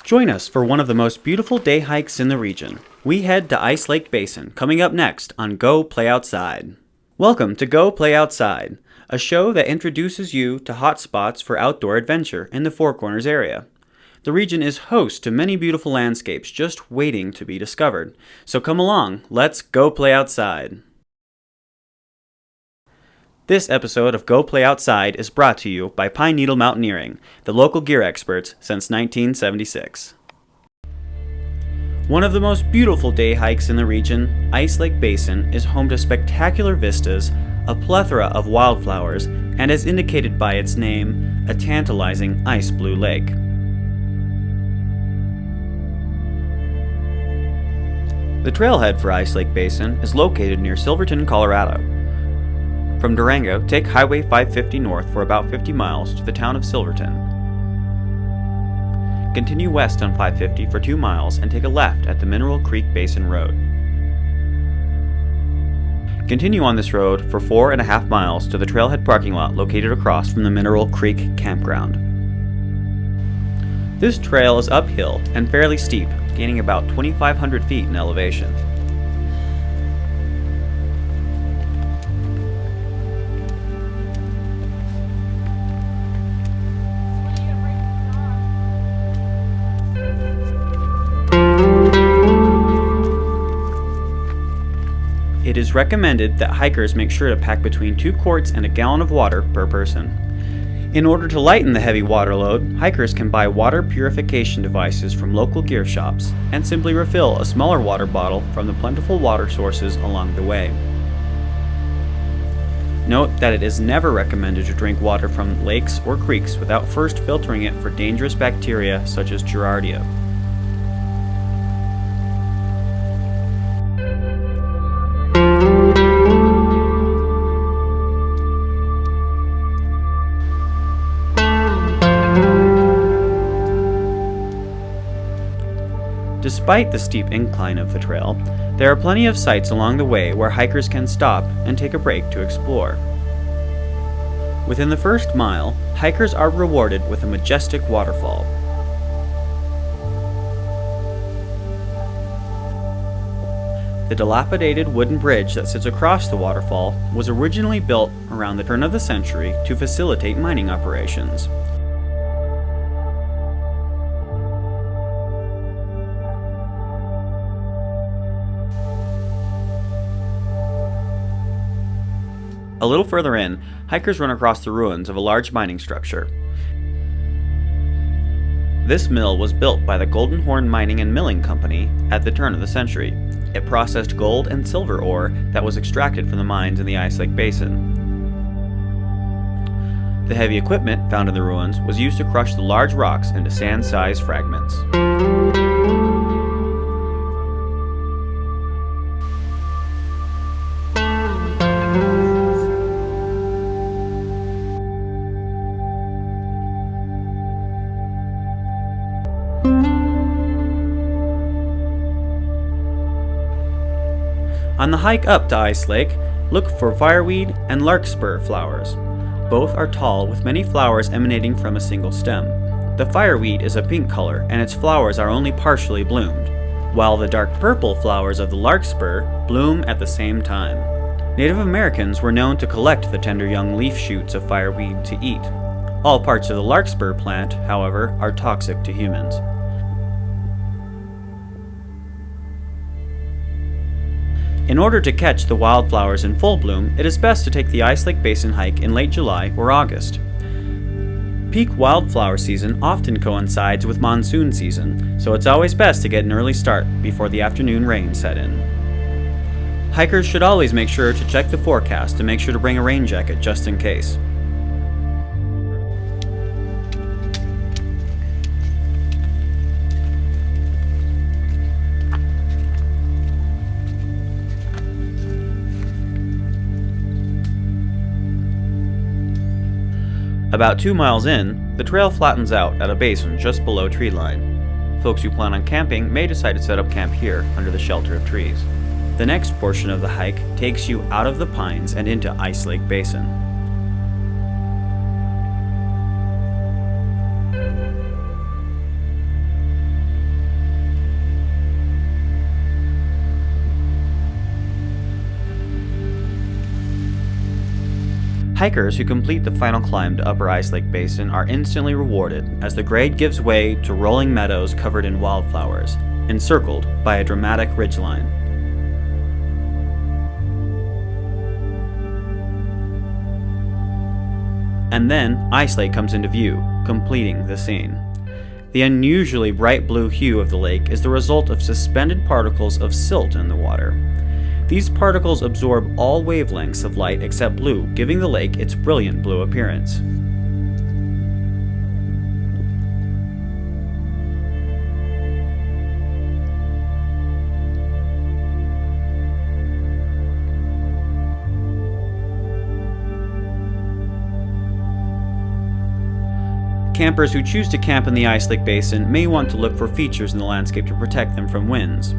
Join us for one of the most beautiful day hikes in the region. We head to Lake Basin, coming up next on Go Play Outside. Welcome to Go Play Outside, a show that introduces you to hotspots for outdoor adventure in the Four Corners area. The region is host to many beautiful landscapes just waiting to be discovered. So come along, let's go play outside. This episode of Go Play Outside is brought to you by Pine Needle Mountaineering, the local gear experts since 1976. One of the most beautiful day hikes in the region, Lake Basin is home to spectacular vistas, a plethora of wildflowers, and as indicated by its name, a tantalizing ice blue lake. The Trailhead for Lake Basin is located near Silverton, Colorado. From Durango, take Highway 550 north for about 50 miles to the town of Silverton. Continue west on 550 for 2 miles and take a left at the Mineral Creek Basin Road. Continue on this road for 4.5 miles to the Trailhead parking lot located across from the Mineral Creek campground. This trail is uphill and fairly steep, gaining about 2,500 feet in elevation. It is recommended that hikers make sure to pack between 2 quarts and a gallon of water per person. In order to lighten the heavy water load, hikers can buy water purification devices from local gear shops and simply refill a smaller water bottle from the plentiful water sources along the way. Note that it is never recommended to drink water from lakes or creeks without first filtering it for dangerous bacteria such as Giardia. Despite the steep incline of the trail, there are plenty of sites along the way where hikers can stop and take a break to explore. Within the first mile, hikers are rewarded with a majestic waterfall. The dilapidated wooden bridge that sits across the waterfall was originally built around the turn of the century to facilitate mining operations. A little further in, hikers run across the ruins of a large mining structure. This mill was built by the Golden Horn Mining and Milling Company at the turn of the century. It processed gold and silver ore that was extracted from the mines in the Lake Basin. The heavy equipment found in the ruins was used to crush the large rocks into sand-sized fragments. On the hike up to Ice Lake, look for fireweed and larkspur flowers. Both are tall with many flowers emanating from a single stem. The fireweed is a pink color and its flowers are only partially bloomed, while the dark purple flowers of the larkspur bloom at the same time. Native Americans were known to collect the tender young leaf shoots of fireweed to eat. All parts of the larkspur plant, however, are toxic to humans. In order to catch the wildflowers in full bloom, it is best to take the Lake Basin hike in late July or August. Peak wildflower season often coincides with monsoon season, so it's always best to get an early start before the afternoon rain set in. Hikers should always make sure to check the forecast and make sure to bring a rain jacket just in case. About 2 miles in, the trail flattens out at a basin just below tree line. Folks who plan on camping may decide to set up camp here under the shelter of trees. The next portion of the hike takes you out of the pines and into Lake Basin. Hikers who complete the final climb to Upper Ice Lake Basin are instantly rewarded as the grade gives way to rolling meadows covered in wildflowers, encircled by a dramatic ridgeline. And then Ice Lake comes into view, completing the scene. The unusually bright blue hue of the lake is the result of suspended particles of silt in the water. These particles absorb all wavelengths of light except blue, giving the lake its brilliant blue appearance. Campers who choose to camp in the Ice Lake Basin may want to look for features in the landscape to protect them from winds.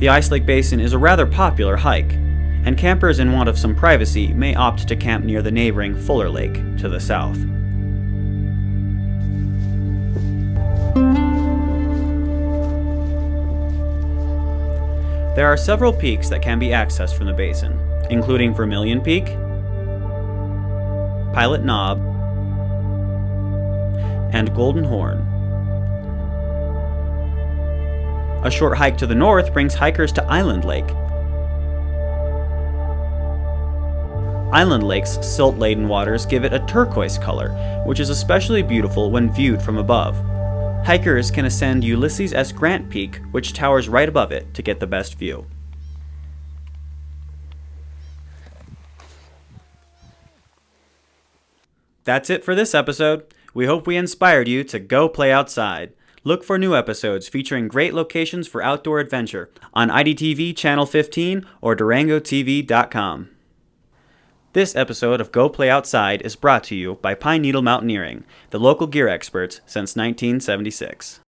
The Ice Lake Basin is a rather popular hike, and campers in want of some privacy may opt to camp near the neighboring Fuller Lake to the south. There are several peaks that can be accessed from the basin, including Vermilion Peak, Pilot Knob, and Golden Horn. A short hike to the north brings hikers to Island Lake. Island Lake's silt-laden waters give it a turquoise color, which is especially beautiful when viewed from above. Hikers can ascend Ulysses S. Grant Peak, which towers right above it, to get the best view. That's it for this episode. We hope we inspired you to go play outside. Look for new episodes featuring great locations for outdoor adventure on IDTV Channel 15 or DurangoTV.com. This episode of Go Play Outside is brought to you by Pine Needle Mountaineering, the local gear experts since 1976.